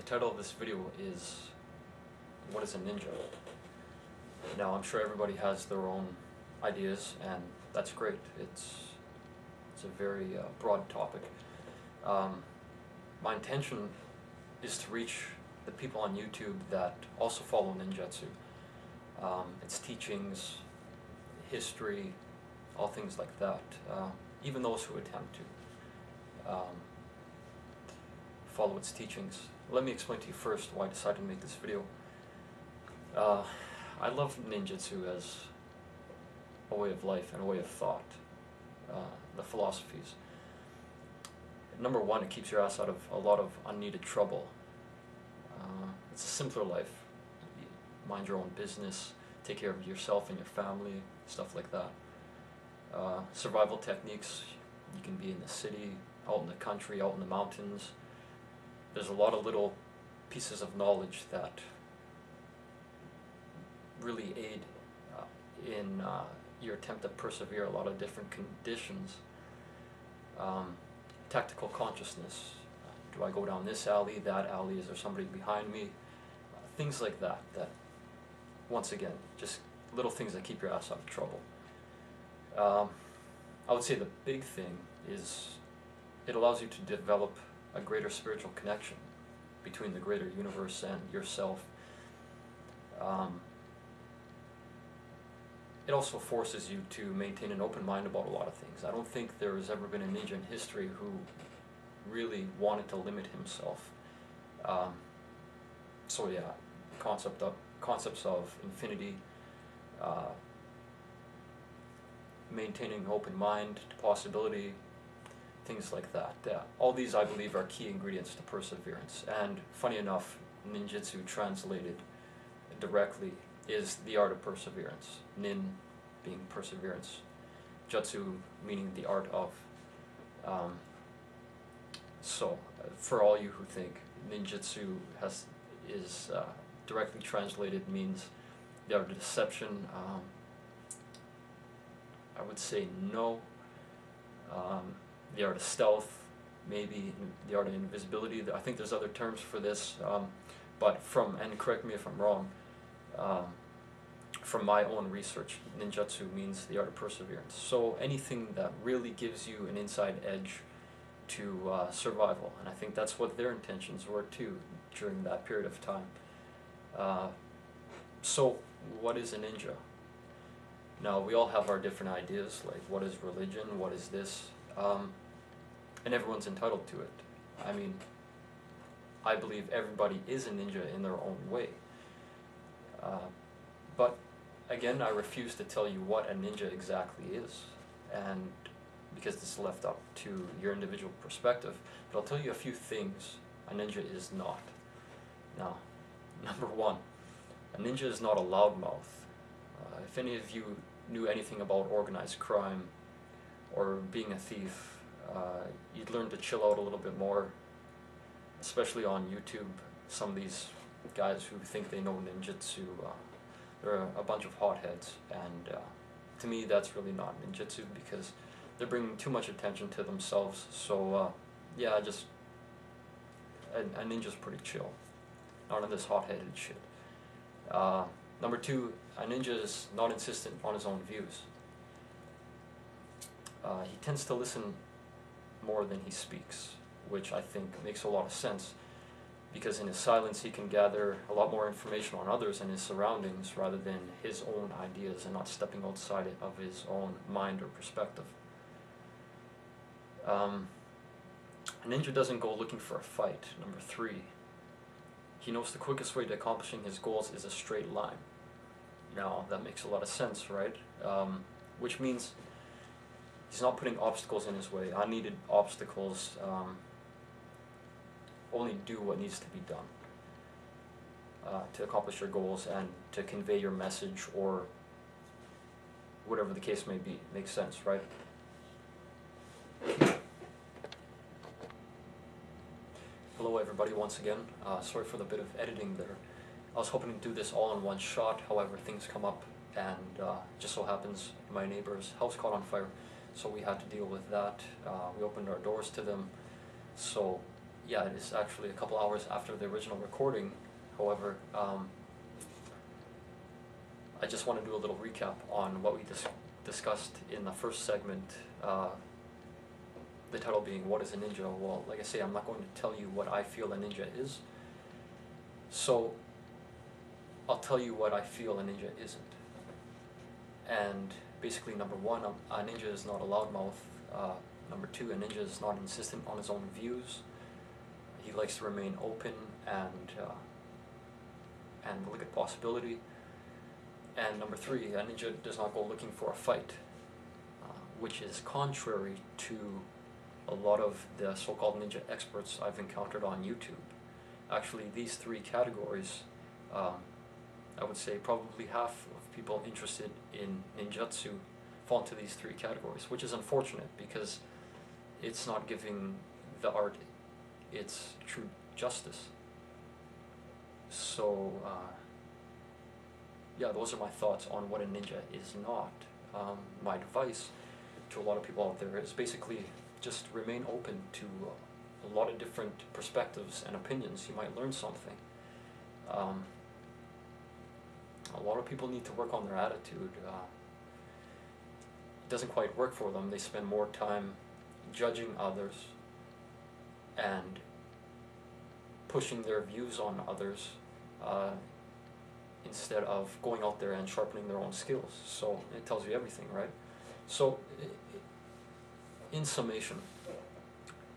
title of this video is, what is a ninja? Now, I'm sure everybody has their own ideas, and that's great. It's a very broad topic. My intention is to reach the people on YouTube that also follow Ninjutsu. Its teachings, history, all things like that. Even those who attempt to follow its teachings. Let me explain to you first why I decided to make this video. I love Ninjutsu as a way of life and a way of thought, the philosophies. Number one, it keeps your ass out of a lot of unneeded trouble. It's a simpler life. You mind your own business, take care of yourself and your family, stuff like that. Survival techniques, you can be in the city, out in the country, out in the mountains. There's a lot of little pieces of knowledge that really aid in your attempt to persevere a lot of different conditions. Tactical consciousness. Do I go down this alley, that alley? Is there somebody behind me? Things like that, that, once again, just little things that keep your ass out of trouble. I would say the big thing is it allows you to develop a greater spiritual connection between the greater universe and yourself. It also forces you to maintain an open mind about a lot of things. I don't think there has ever been a ninja in history who really wanted to limit himself. So yeah, concepts of infinity, maintaining an open mind to possibility, things like that. All these, I believe, are key ingredients to perseverance. And funny enough, Ninjutsu translated directly is the art of perseverance. Nin being perseverance, jutsu meaning the art of. So, for all you who think ninjutsu is directly translated means the art of deception, I would say no. The art of stealth, maybe the art of invisibility. I think there's other terms for this, but and correct me if I'm wrong, from my own research, ninjutsu means the art of perseverance. So anything that really gives you an inside edge to survival, and I think that's what their intentions were too during that period of time. So what is a ninja? Now, we all have our different ideas, like what is religion, what is this, and everyone's entitled to it. I mean, I believe everybody is a ninja in their own way. But again, I refuse to tell you what a ninja exactly is, and because it's left up to your individual perspective. But I'll tell you a few things a ninja is not. Now, number one, a ninja is not a loudmouth. If any of you knew anything about organized crime or being a thief, you'd learn to chill out a little bit more, especially on YouTube. Some of these guys who think they know ninjutsu, they're a bunch of hotheads, and to me that's really not ninjutsu, because they're bringing too much attention to themselves. So yeah, a ninja's pretty chill, not on this hot-headed shit. Number two, a ninja is not insistent on his own views. He tends to listen more than he speaks, which I think makes a lot of sense, because in his silence he can gather a lot more information on others and his surroundings rather than his own ideas, and not stepping outside of his own mind or perspective. A ninja doesn't go looking for a fight. Number three, he knows the quickest way to accomplishing his goals is a straight line. Now, that makes a lot of sense, right? Which means he's not putting obstacles in his way. Unneeded obstacles only do what needs to be done to accomplish your goals and to convey your message, or whatever the case may be. Makes sense, right? Hello everybody once again. Sorry for the bit of editing there. I was hoping to do this all in one shot, however things come up, and just so happens my neighbor's house caught on fire, so we had to deal with that. We opened our doors to them, so yeah, it is actually a couple hours after the original recording. However, I just want to do a little recap on what we discussed in the first segment, the title being, what is a ninja? Well, like I say, I'm not going to tell you what I feel a ninja is. So, I'll tell you what I feel a ninja isn't. And basically, number one, a ninja is not a loudmouth. Number two, a ninja is not insistent on his own views. He likes to remain open and look at possibility. And number three, a ninja does not go looking for a fight, which is contrary to a lot of the so-called ninja experts I've encountered on YouTube. Actually, these three categories, I would say probably half of people interested in ninjutsu fall into these three categories, which is unfortunate because it's not giving the art its true justice. So, yeah, those are my thoughts on what a ninja is not. My advice to a lot of people out there is basically just remain open to a lot of different perspectives and opinions. You might learn something. A lot of people need to work on their attitude. It doesn't quite work for them. They spend more time judging others and pushing their views on others instead of going out there and sharpening their own skills. So it tells you everything, right? So in summation,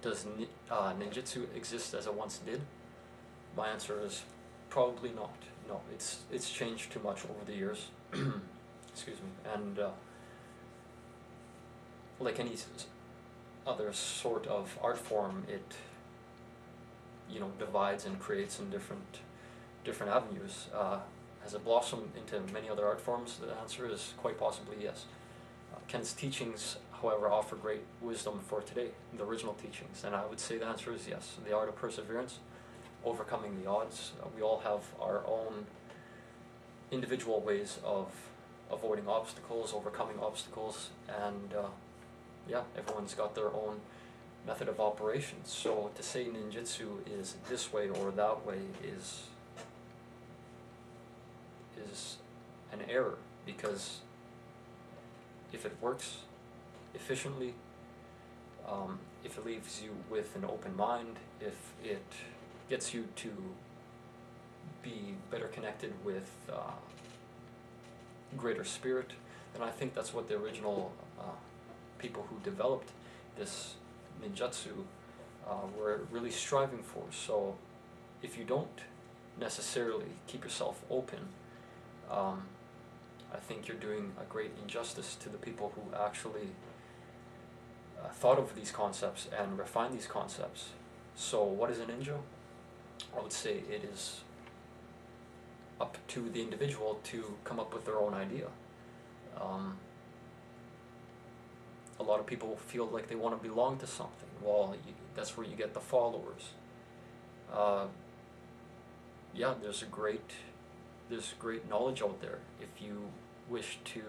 does ninjutsu exist as it once did? My answer is probably not. No, it's changed too much over the years. Excuse me. And like any other sort of art form, it divides and creates in different avenues. Has it blossomed into many other art forms? The answer is quite possibly yes. Ken's teachings, however, offer great wisdom for today, the original teachings, and I would say the answer is yes. The art of perseverance, overcoming the odds. We all have our own individual ways of avoiding obstacles, overcoming obstacles, and yeah, everyone's got their own method of operation. So to say ninjutsu is this way or that way is an error, because if it works efficiently, if it leaves you with an open mind, if it gets you to be better connected with greater spirit, then I think that's what the original people who developed this ninjutsu were really striving for. So if you don't necessarily keep yourself open, I think you're doing a great injustice to the people who actually thought of these concepts and refined these concepts. So what is a ninja? I would say it is up to the individual to come up with their own idea. A lot of people feel like they want to belong to something. Well, that's where you get the followers. Yeah, there's great knowledge out there if you wish to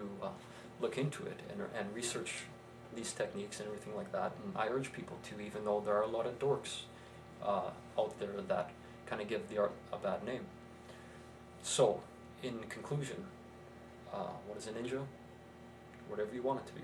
look into it and research these techniques and everything like that. And I urge people to, even though there are a lot of dorks out there that kind of give the art a bad name. So, in conclusion, what is a ninja? Whatever you want it to be.